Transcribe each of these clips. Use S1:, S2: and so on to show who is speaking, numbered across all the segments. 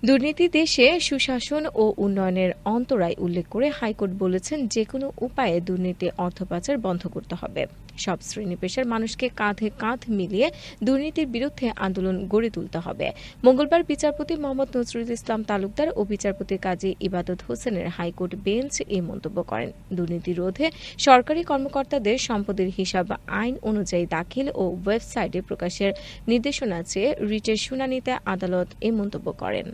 S1: দুর্নীতি দেশে সুশাসন ও উন্নয়নের অন্তরায় উল্লেখ করে হাইকোর্ট বলেছেন, যেকোনো উপায়ে দুর্নীতি অর্থ পাচার বন্ধ করতে হবে। সব শ্রেণী পেশার মানুষকে কাঁধে কাঁধ মিলিয়ে দুর্নীতির বিরুদ্ধে আন্দোলন গড়ে তুলতে হবে। মঙ্গলবার বিচারপতি মোহাম্মদ নজরুল ইসলাম তালুকদার ও বিচারপতি কাজী ইবাদত হোসেনের হাইকোর্ট বেঞ্চ এই মন্তব্য করেন। দুর্নীতি রোধে সরকারি কর্মকর্তাদের সম্পদের হিসাব আইন অনুযায়ী দাখিল ও ওয়েবসাইটে প্রকাশের নির্দেশনা চেয়ে রিটের শুনানিতে আদালত এই মন্তব্য করেন।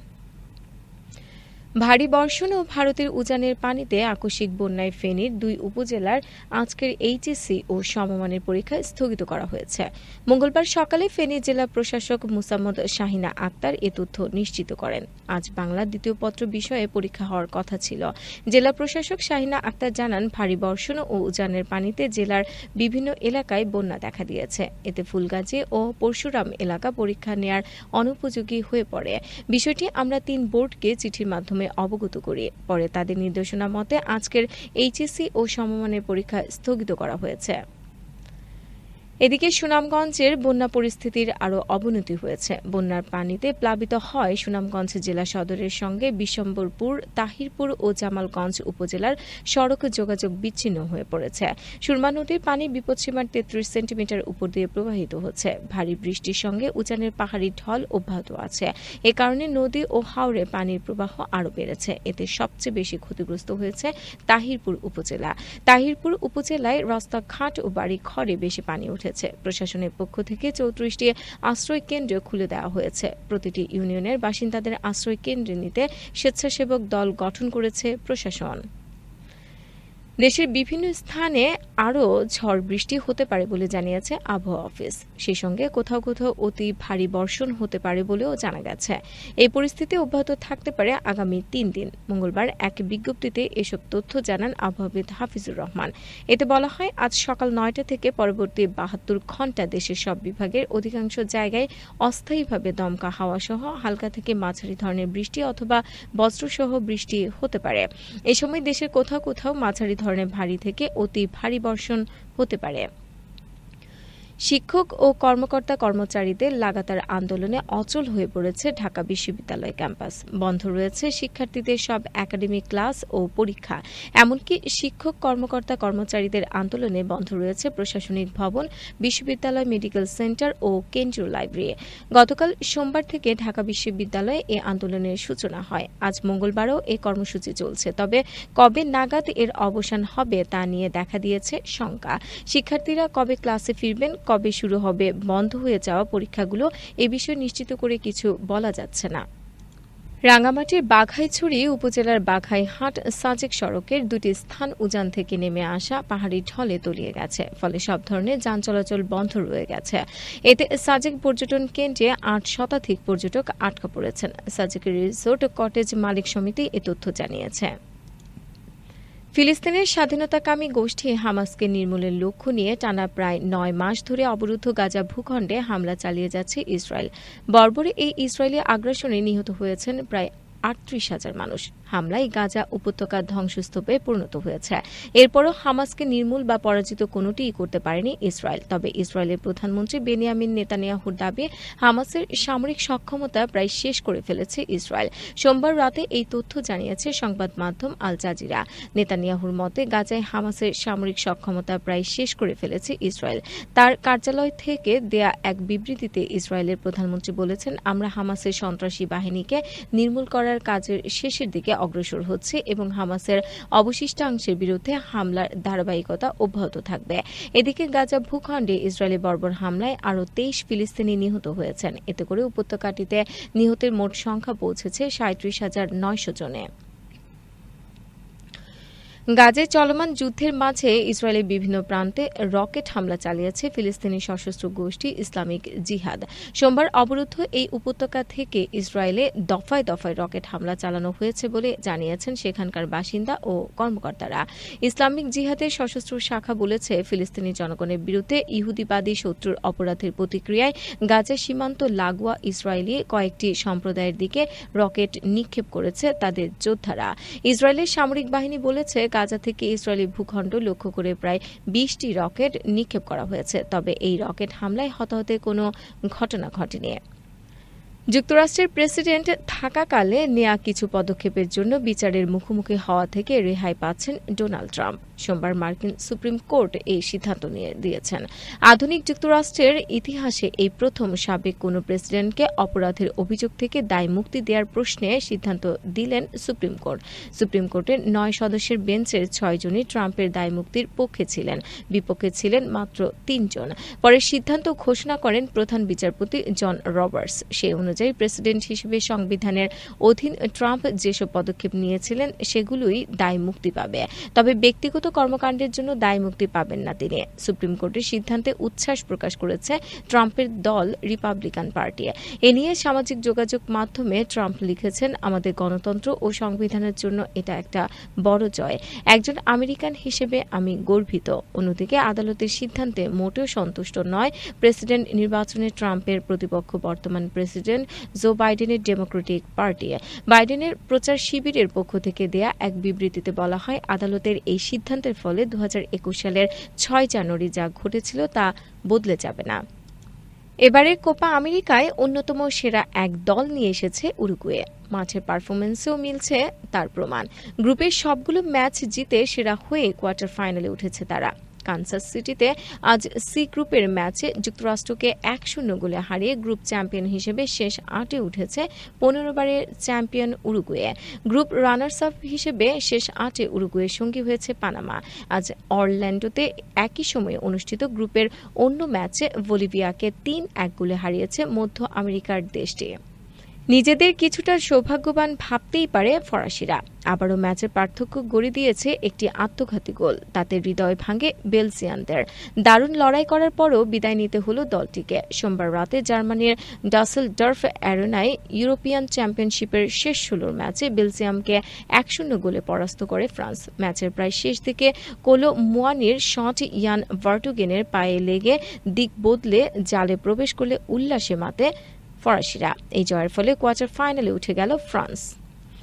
S1: ভারী বর্ষণ ও ভারতের উজানের পানিতে আকস্মিক বন্যায় ফেনীর ২ উপজেলার আজকের এইচএসসি ও সমমানের পরীক্ষা স্থগিত করা হয়েছে। মঙ্গলবার সকালে ফেনী জেলা প্রশাসক মুসাম্মদ শাহিনা আক্তার এ তথ্য নিশ্চিত করেন। আজ বাংলা দ্বিতীয় পত্র বিষয়ে পরীক্ষা হওয়ার কথা ছিল। জেলা প্রশাসক শাহিনা আক্তার জানান, ভারী বর্ষণ ও উজানের পানিতে জেলার বিভিন্ন এলাকায় বন্যা দেখা দিয়েছে। এতে ফুলগাজী ও পরশুরাম এলাকা পরীক্ষা নেয়ার অনুপযোগী হয়ে পড়ে। বিষয়টি আমরা ৩ বোর্ডকে চিঠির মাধ্যমে অবগত করি। পরে তাদের নির্দেশনা মতে আজকের এইচএসসি ও সমমানের পরীক্ষা স্থগিত করা হয়েছে। এদিকে সুনামগঞ্জের বন্যা পরিস্থিতির আরও অবনতি হয়েছে। বন্যার পানিতে প্লাবিত হয় সুনামগঞ্জ জেলা সদরের সঙ্গে বিশম্বরপুর, তাহিরপুর ও জামালগঞ্জ উপজেলার সড়ক যোগাযোগ বিচ্ছিন্ন হয়ে পড়েছে। সুরমা নদীর পানি বিপদসীমার ৩৩ সেন্টিমিটার উপর দিয়ে প্রবাহিত হচ্ছে। ভারী বৃষ্টির সঙ্গে উজানের পাহাড়ি ঢল অব্যাহত আছে। এ কারণে নদী ও হাওরে পানির প্রবাহ আরও বেড়েছে। এতে সবচেয়ে বেশি ক্ষতিগ্রস্ত হয়েছে তাহিরপুর উপজেলা। তাহিরপুর উপজেলায় রাস্তাঘাট ও বাড়ি ঘরে বেশি পানি উঠেছে। প্রশাসনের পক্ষ থেকে ৩৪টি আশ্রয় কেন্দ্র খুলে দেওয়া হয়েছে। প্রতিটি ইউনিয়নের বাসিন্দাদের আশ্রয় কেন্দ্রে নিতে স্বেচ্ছাসেবক দল গঠন করেছে প্রশাসন। দেশের বিভিন্ন স্থানে আরও ঝড় বৃষ্টি হতে পারে বলে জানিয়েছে আবহাওয়া অফিস। সেই সঙ্গে কোথাও কোথাও অতি ভারী বর্ষণ হতে পারে বলেও জানা গেছে। এই পরিস্থিতি অব্যাহত থাকতে পারে আগামী ৩ দিন। মঙ্গলবার এক বিজ্ঞপ্তিতে এসব তথ্য জানান আবহাওয়াবিদ হাফিজুর রহমান। এতে বলা হয়, আজ সকাল ৯টা থেকে পরবর্তী ৭২ ঘণ্টা দেশের সব বিভাগের অধিকাংশ জায়গায় অস্থায়ীভাবে দমকা হাওয়া সহ হালকা থেকে মাঝারি ধরনের বৃষ্টি অথবা বজ্রসহ বৃষ্টি হতে পারে। এ সময় দেশের কোথাও কোথাও মাঝারি ধরনের ভারী থেকে অতি ভারী বর্ষণ হতে পারে। শিক্ষক ও কর্মকর্তা কর্মচারীদের লাগাতার আন্দোলনে অচল হয়ে পড়েছে ঢাকা বিশ্ববিদ্যালয় ক্যাম্পাস। বন্ধ রয়েছে শিক্ষার্থীদের সব একাডেমিক ক্লাস ও পরীক্ষা। এমনকি শিক্ষক কর্মকর্তা কর্মচারীদের আন্দোলনে বন্ধ রয়েছে প্রশাসনিক ভবন, বিশ্ববিদ্যালয় মেডিকেল সেন্টার ও কেন্দ্রীয় লাইব্রেরি। গতকাল সোমবার থেকে ঢাকা বিশ্ববিদ্যালয়ে এ আন্দোলনের সূচনা হয়। আজ মঙ্গলবারও এ কর্মসূচি চলছে। তবে কবে নাগাদ এর অবসান হবে তা নিয়ে দেখা দিয়েছে শঙ্কা। শিক্ষার্থীরা কবে ক্লাসে ফিরবেন, কবে শুরু হবে বন্ধ হয়ে যাওয়া পরীক্ষাগুলো, এ বিষয়ে নিশ্চিত করে কিছু বলা যাচ্ছে না। রাঙ্গামাটির বাঘাইছড়ি উপজেলার বাঘাইহাট সাজেক সড়কের ২টি স্থান উজান থেকে নেমে আসা পাহাড়ি ঢলে তলিয়ে গেছে। ফলে সব ধরনের যান চলাচল বন্ধ রয়ে গেছে। এতে সাজেক পর্যটন কেন্দ্রে ৮ শতাধিক পর্যটক আটকা পড়েছেন। সাজেক রিসোর্ট কটেজ মালিক সমিতি এ তথ্য জানিয়েছে। ফিলিস্তিনের স্বাধীনতাকামী গোষ্ঠী হামাসকে নির্মূলের লক্ষ্য নিয়ে টানা প্রায় ৯ মাস ধরে অবরুদ্ধ গাজা ভূখণ্ডে হামলা চালিয়ে যাচ্ছে ইসরায়েল। বর্বরে এই ইসরায়েলি আগ্রাসনে নিহত হয়েছেন প্রায় ৩৮,০০০ মানুষ। হামলায় গাজা উপত্যকা ধ্বংসস্তূপে পরিণত হয়েছে। এরপরও হামাসকে নির্মূল বা পরাজিত কোনোটিই করতে পারেনি ইসরায়েল। তবে ইসরায়েলের প্রধানমন্ত্রী বেনিয়ামিন নেতানিয়াহুর দাবি, হামাসের সামরিক সক্ষমতা প্রায় শেষ করে ফেলেছে ইসরায়েল। সোমবার রাতে এই তথ্য জানিয়েছে সংবাদ মাধ্যম আল জাজিরা। নেতানিয়াহুর মতে, গাজায় হামাসের সামরিক সক্ষমতা প্রায় শেষ করে ফেলেছে ইসরায়েল। তার কার্যালয় থেকে দেয়া এক বিবৃতিতে ইসরায়েলের প্রধানমন্ত্রী বলেছেন, আমরা হামাসের সন্ত্রাসী বাহিনীকে নির্মূল করার কাজের শেষের দিকে অগ্রসর হচ্ছে এবং হামাসের অবশিষ্টাংশের বিরুদ্ধে হামলার ধারাবাহিকতা অব্যাহত থাকবে। এদিকে গাজা ভূখণ্ডে ইসরায়েলি বর্বর হামলায় আরও ২৩ ফিলিস্তিনি নিহত হয়েছেন। এতে করে উপত্যকাটিতে নিহতের মোট সংখ্যা পৌঁছেছে ৩৭,৯০০ জনে। গাজায় চলমান যুদ্ধের মাঝে ইসরায়েলের বিভিন্ন প্রান্তে রকেট হামলা চালিয়েছে ফিলিস্তিনি সশস্ত্র গোষ্ঠী ইসলামিক জিহাদ। সোমবার অবরুদ্ধ এই উপত্যকা থেকে ইসরায়েলে দফায় দফায় রকেট হামলা চালানো হয়েছে বলে জানিয়েছেন সেখানকার বাসিন্দা ও কর্মকর্তারা। ইসলামিক জিহাদের সশস্ত্র শাখা বলেছে, ফিলিস্তিনি জনগণের বিরুদ্ধে ইহুদিবাদী শত্রুর অপরাধের প্রতিক্রিয়ায় গাজা সীমান্ত লাগোয়া ইসরায়েলি কয়েকটি সম্প্রদায়ের দিকে রকেট নিক্ষেপ করেছে তাদের যোদ্ধারা। ইসরায়েলের সামরিক বাহিনী বলেছে, গাজা থেকে ইসরায়েলি ভূখণ্ড লক্ষ্য করে প্রায় ২০টি রকেট নিক্ষেপ করা হয়েছে। তবে এই রকেট হামলায় হতাহতের কোনো ঘটনা ঘটেনি। যুক্তরাষ্ট্রের প্রেসিডেন্ট থাকাকালে নেয়া কিছু পদক্ষেপের জন্য বিচারের মুখোমুখি হওয়া থেকে রেহাই পাচ্ছেন ডোনাল্ড ট্রাম্প। সোমবার মার্কিন সুপ্রিম কোর্ট এই সিদ্ধান্ত দিয়েছেন। আধুনিক যুক্তরাষ্ট্রের ইতিহাসে এই প্রথম সাবেক কোনো প্রেসিডেন্টকে অপরাধের অভিযোগ থেকে দায় মুক্তি দেওয়ার প্রশ্নে সিদ্ধান্ত দিলেন সুপ্রিম কোর্ট। সুপ্রিম কোর্টের 9 সদস্যের বেঞ্চের 6 জনই ট্রাম্পের দায় মুক্তির পক্ষে ছিলেন, বিপক্ষে ছিলেন মাত্র 3 জন। পরে সিদ্ধান্ত ঘোষণা করেন প্রধান বিচারপতি জন রবার্টস। সেই অনুযায়ী প্রেসিডেন্ট হিসেবে সংবিধানের অধীন ট্রাম্প যেসব পদক্ষেপ নিয়েছিলেন সেগুলোই দায় মুক্তি পাবে, তবে ব্যক্তিগত কর্মকাণ্ডের জন্য দায় মুক্তি পাবেন না তিনি। সুপ্রিম কোর্টের সিদ্ধান্তে উচ্ছ্বাস প্রকাশ করেছে ট্রাম্পের দল রিপাবলিকান পার্টি। এ নিয়ে সামাজিক যোগাযোগ মাধ্যমে ট্রাম্প লিখেছেন, আমাদের গণতন্ত্র ও সংবিধানের জন্য এটা একটা বড় জয়। একজন আমেরিকান হিসেবে আমি গর্বিত। অন্যদিকে আদালতের সিদ্ধান্তে মোটেও সন্তুষ্ট নয় প্রেসিডেন্ট নির্বাচনে ট্রাম্পের প্রতিপক্ষ বর্তমান প্রেসিডেন্ট জো বাইডেনের ডেমোক্রেটিক পার্টি। বাইডেনের প্রচার শিবিরের পক্ষ থেকে দেয়া এক বিবৃতিতে বলা হয়, আদালতের এই সিদ্ধান্তের ফলে 2021 সালের 6 জানুয়ারি যা ঘটেছিল তা বদলে যাবে না। এবারের কোপা আমেরিকায় অন্যতম সেরা এক দল নিয়ে এসেছে উরুগুয়ে। মাঠের পারফরমেন্সেও মিলছে তার প্রমাণ। গ্রুপের সবগুলো ম্যাচ জিতে সেরা হয়ে কোয়ার্টার ফাইনালে উঠেছে তারা। কানসাস সিটিতে আজ সি গ্রুপের ম্যাচে যুক্তরাষ্ট্রকে 1-0 গোলে হারিয়ে গ্রুপ চ্যাম্পিয়ন হিসেবে শেষ 8-এ উঠেছে 15 বারের champion Uruguay. Group runners up হিসেবে শেষ 8-এ উরুগুয়ের সঙ্গী হয়েছে পানামা। আজ অরল্যান্ডোতে একই সময়ে অনুষ্ঠিত গ্রুপের অন্য ম্যাচে বলিভিয়াকে 3-1 গোলে হারিয়েছে মধ্য আমেরিকার দেশটি। নিজেদের কিছুটা সৌভাগ্যবান ভাবতেই পারে ফরাসিরা। আবারও ম্যাচের পার্থক্য গড়ে দিয়েছে একটি আত্মঘাতী গোল। তাতে হৃদয় ভাঙে বেলজিয়ানদের। দারুণ লড়াই করার পরও বিদায় নিতে হলো দলটিকে। সোমবার রাতে জার্মানির ডাসেলডর্ফ অ্যারেনায় ইউরোপিয়ান চ্যাম্পিয়নশিপের শেষ 16 ম্যাচে বেলজিয়ামকে 1-0 গোলে পরাস্ত করে ফ্রান্স। ম্যাচের প্রায় শেষ দিকে কোলো মুয়ানির শট ইয়ান ভার্টুগেনের পায়ে লেগে দিক বদলে জালে প্রবেশ করলে উল্লাসে মাতে ফরাসিরা। এই জয়ের ফলে কোয়ার্টার ফাইনালে উঠে গেল ফ্রান্স।